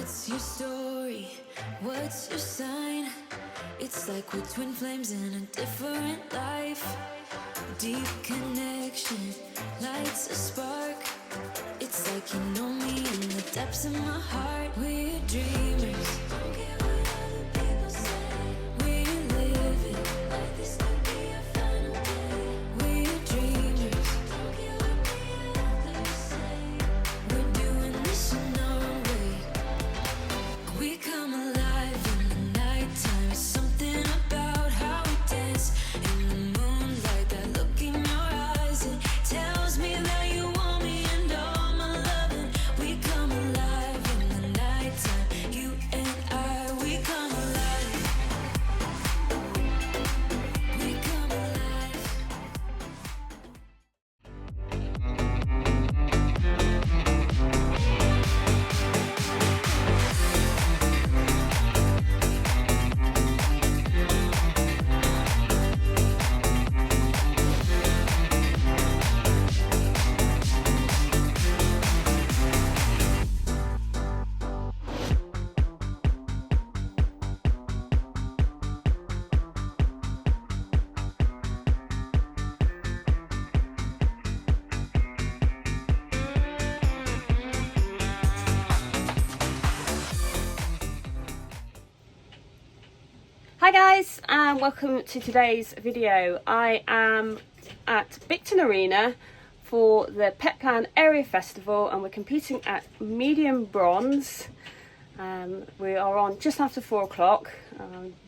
What's your story? What's your sign? It's like we're twin flames in a different life. Deep connection lights a spark. It's like you know me in the depths of my heart. We're dreamers. Don't care what other people say. We live it like this could be our final day. We're dreamers. Don't care what the others say. We're doing this in our own way. We come alive in the nighttime. It's something about how we dance in the moonlight. That look in your eyes, it tells me that you want me and all my loving. We come alive in the nighttime. You and I, we come alive. We come alive. Hi guys, and welcome to today's video. I am at Bicton Arena for the Petplan Area Festival and we're competing at medium bronze. We are on just after 4 o'clock.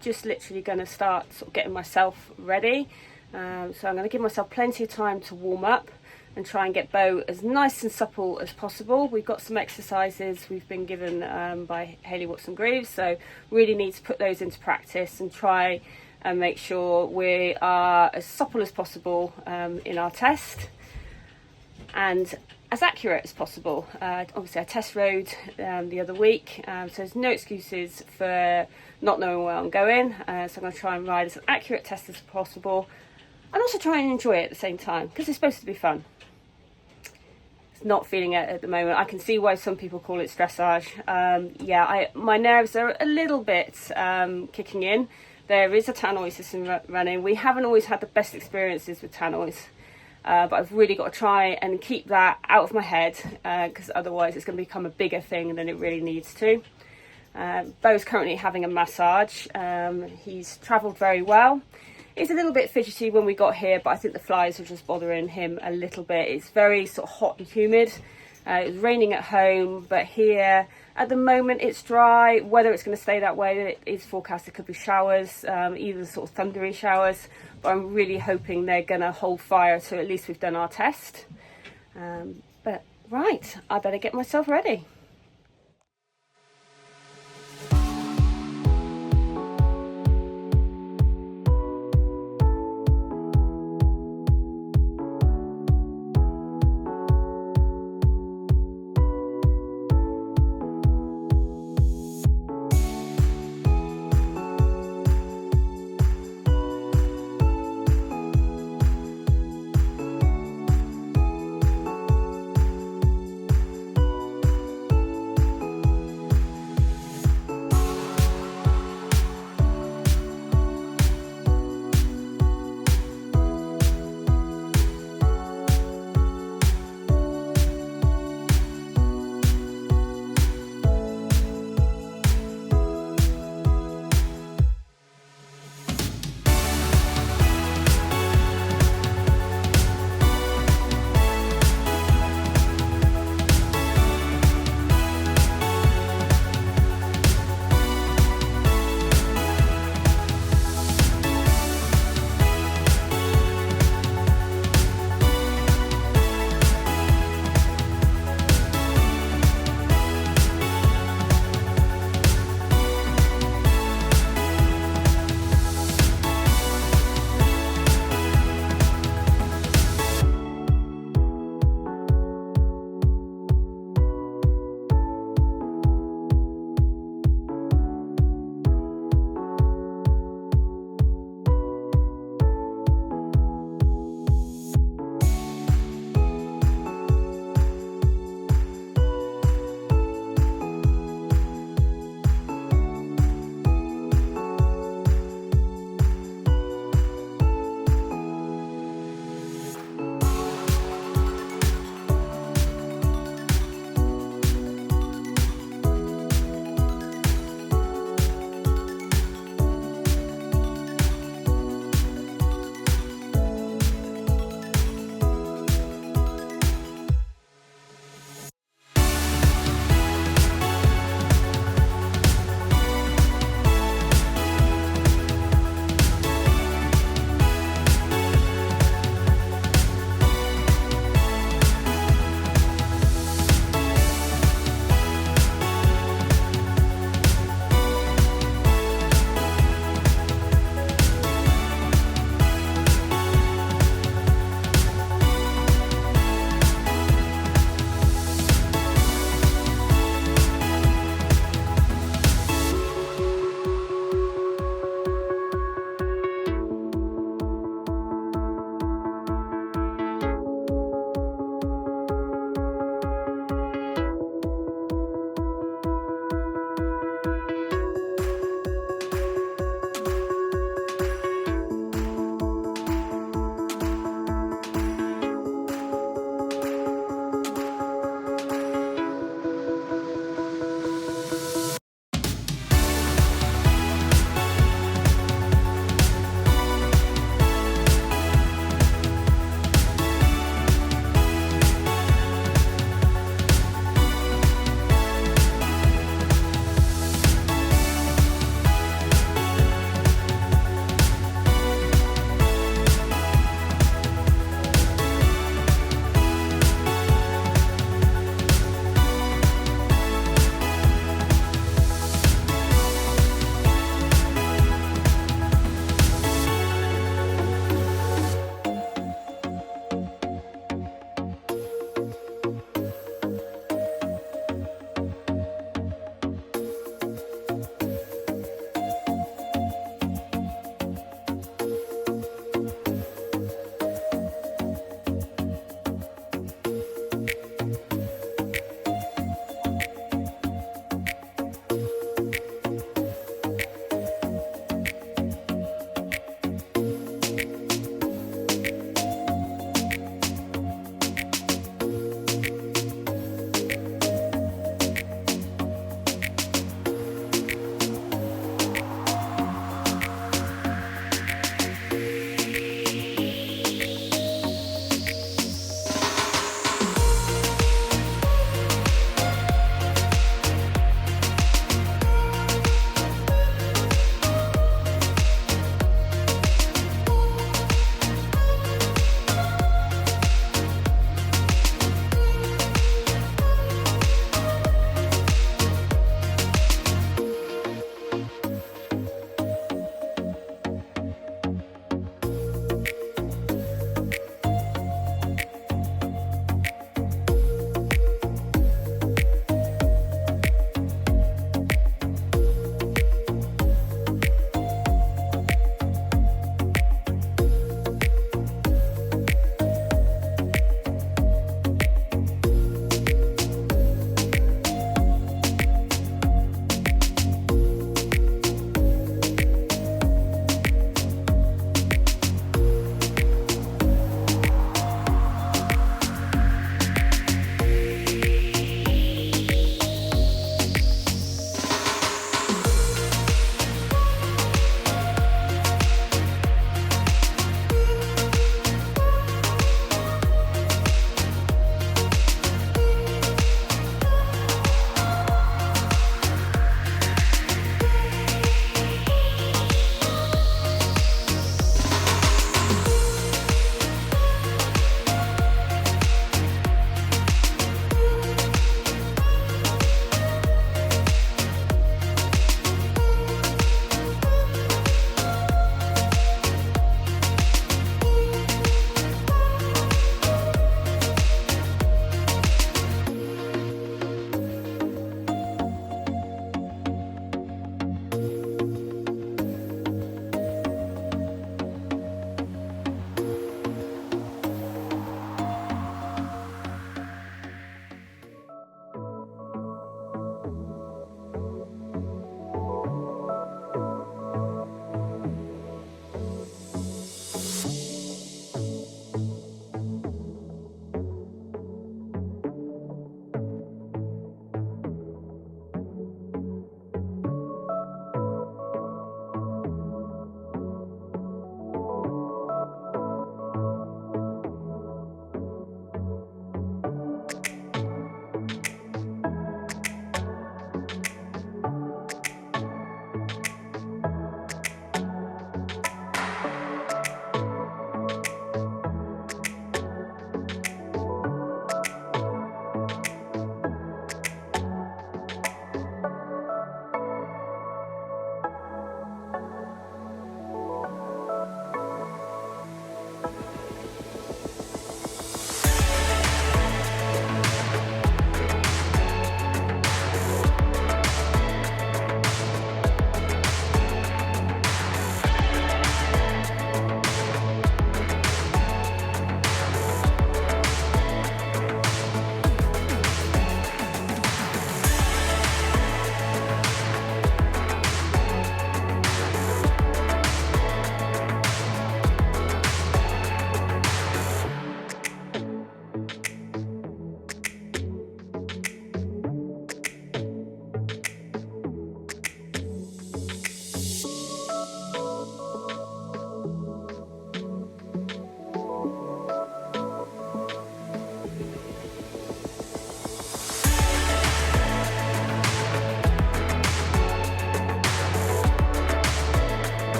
Just literally going to start sort of getting myself ready. So I'm going to give myself plenty of time to warm up and try and get bow as nice and supple as possible. We've got some exercises we've been given by Hayley Watson-Greaves, so really need to put those into practice and try and make sure we are as supple as possible in our test and as accurate as possible. Obviously I test rode the other week, so there's no excuses for not knowing where I'm going, so I'm going to try and ride as an accurate test as possible and also try and enjoy it at the same time because it's supposed to be fun. Not feeling it at the moment. I can see why some people call it stressage. My nerves are a little bit kicking in. There is a tannoy system running. We haven't always had the best experiences with tannoys, but I've really got to try and keep that out of my head because otherwise it's going to become a bigger thing than it really needs to. Bo's currently having a massage. He's travelled very well. He's a little bit fidgety when we got here, but I think the flies were just bothering him a little bit. It's very sort of hot and humid. It was raining at home, but here at the moment it's dry. Whether it's going to stay that way, it is forecast it could be showers, either sort of thundery showers, but I'm really hoping they're going to hold fire, so at least we've done our test. But right, I better get myself ready.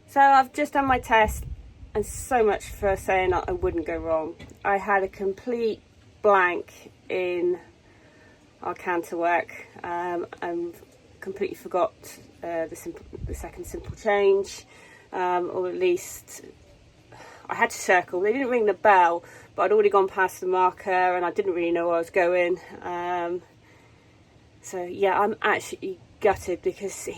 So I've just done my test, and so much for saying I wouldn't go wrong. I had a complete blank in our canter work, and completely forgot the second simple change, or at least I had to circle. They didn't ring the bell, but I'd already gone past the marker and I didn't really know where I was going. So yeah, I'm actually gutted because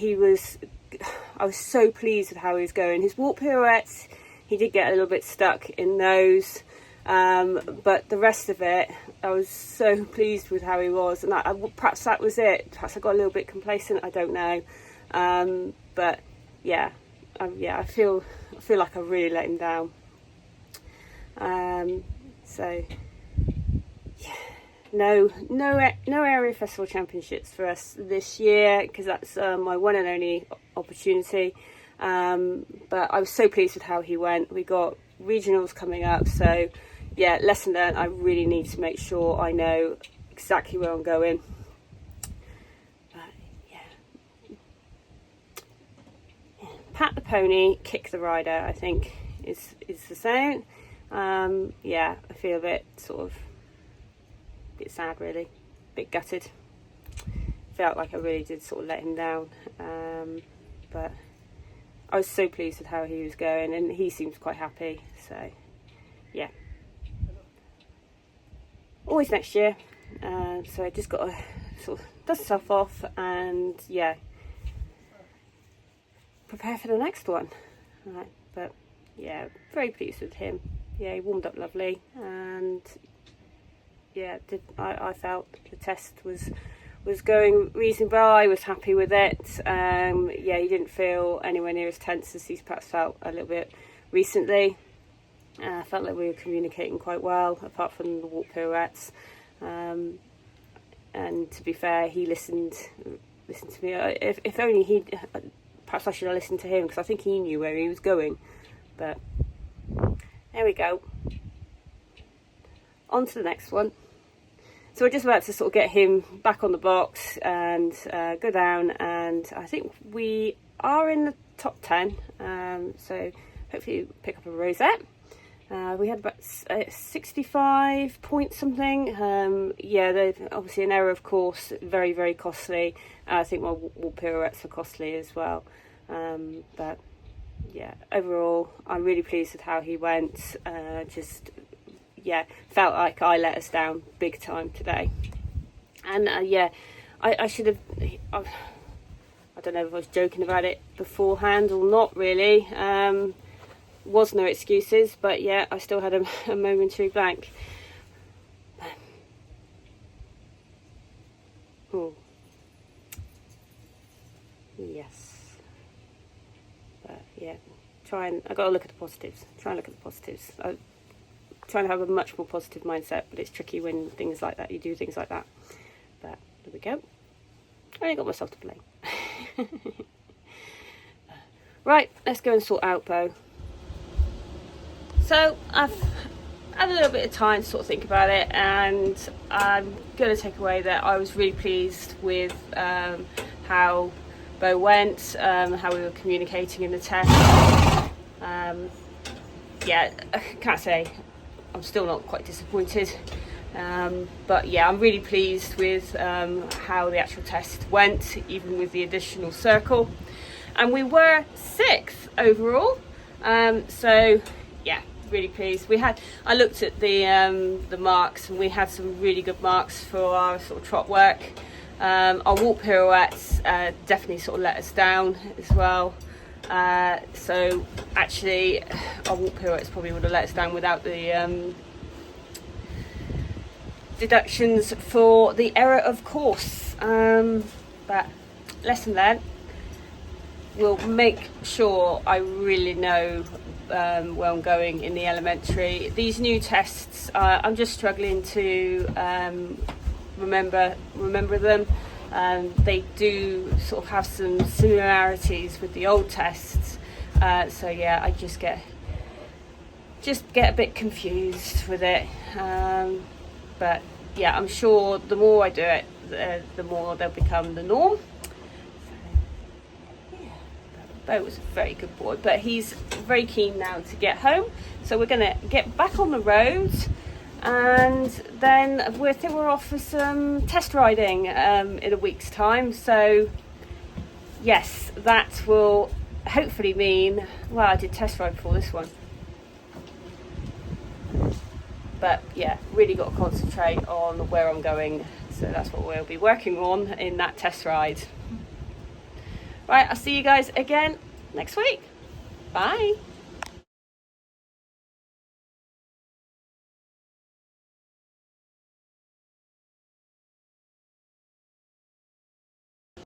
I was so pleased with how he was going. His walk pirouettes, he did get a little bit stuck in those, but the rest of it, I was so pleased with how he was, and perhaps that was it. Perhaps I got a little bit complacent. I don't know, but yeah, I feel like I really let him down. So yeah, no area festival championships for us this year, because that's my one and only opportunity. But I was so pleased with how he went. We got regionals coming up, so yeah, lesson learned. I really need to make sure I know exactly where I'm going. Yeah. Pat the pony, kick the rider, I think is the saying. Yeah, I feel a bit sad, really, a bit gutted. Felt like I really did sort of let him down, but I was so pleased with how he was going, and he seems quite happy. So yeah, always next year. So I just got to sort of dust stuff off and yeah, prepare for the next one. Right, but yeah, very pleased with him. Yeah, he warmed up lovely, and yeah, I felt the test was going reasonably well. I was happy with it. Yeah, he didn't feel anywhere near as tense as he's perhaps felt a little bit recently. I felt like we were communicating quite well, apart from the walk pirouettes. And to be fair, he listened to me. If only perhaps I should have listened to him, because I think he knew where he was going. But there we go. On to the next one. So we're just about to sort of get him back on the box and go down, and I think we are in the top 10. So hopefully pick up a rosette. We had about 65 points something. Yeah, they're obviously an error, of course, very, very costly. I think my wall pirouettes are costly as well. But yeah, overall, I'm really pleased with how he went. Yeah, felt like I let us down big time today. And yeah, I should have, I don't know if I was joking about it beforehand or not really. Was no excuses, but yeah, I still had a momentary blank. Oh, yes. But yeah, I got to look at the positives. Try and look at the positives. I'm trying to have a much more positive mindset, but it's tricky when things like that, you do things like that. But there we go. I only got myself to blame. Right, let's go and sort out Bo. So I've had a little bit of time to sort of think about it, and I'm going to take away that I was really pleased with how Bo went, how we were communicating in the test. Yeah, I can't say I'm still not quite disappointed, but yeah, I'm really pleased with how the actual test went, even with the additional circle. And we were 6th overall, so yeah, really pleased. I looked at the marks, and we had some really good marks for our sort of trot work. Our walk pirouettes definitely sort of let us down as well. So actually, our walk pirouettes probably would have let us down without the deductions for the error of course. But lesson learned. We'll make sure I really know where I'm going in the elementary. These new tests, I'm just struggling to remember them. They do sort of have some similarities with the old tests. So yeah, I just get a bit confused with it. But yeah, I'm sure the more I do it, the more they'll become the norm. Bo was a very good boy, but he's very keen now to get home. So we're going to get back on the road, and then I think we're off for some test riding in a week's time. So yes, that will hopefully mean, well, I did test ride before this one. But yeah, really got to concentrate on where I'm going. So that's what we'll be working on in that test ride. Right, I'll see you guys again next week. Bye.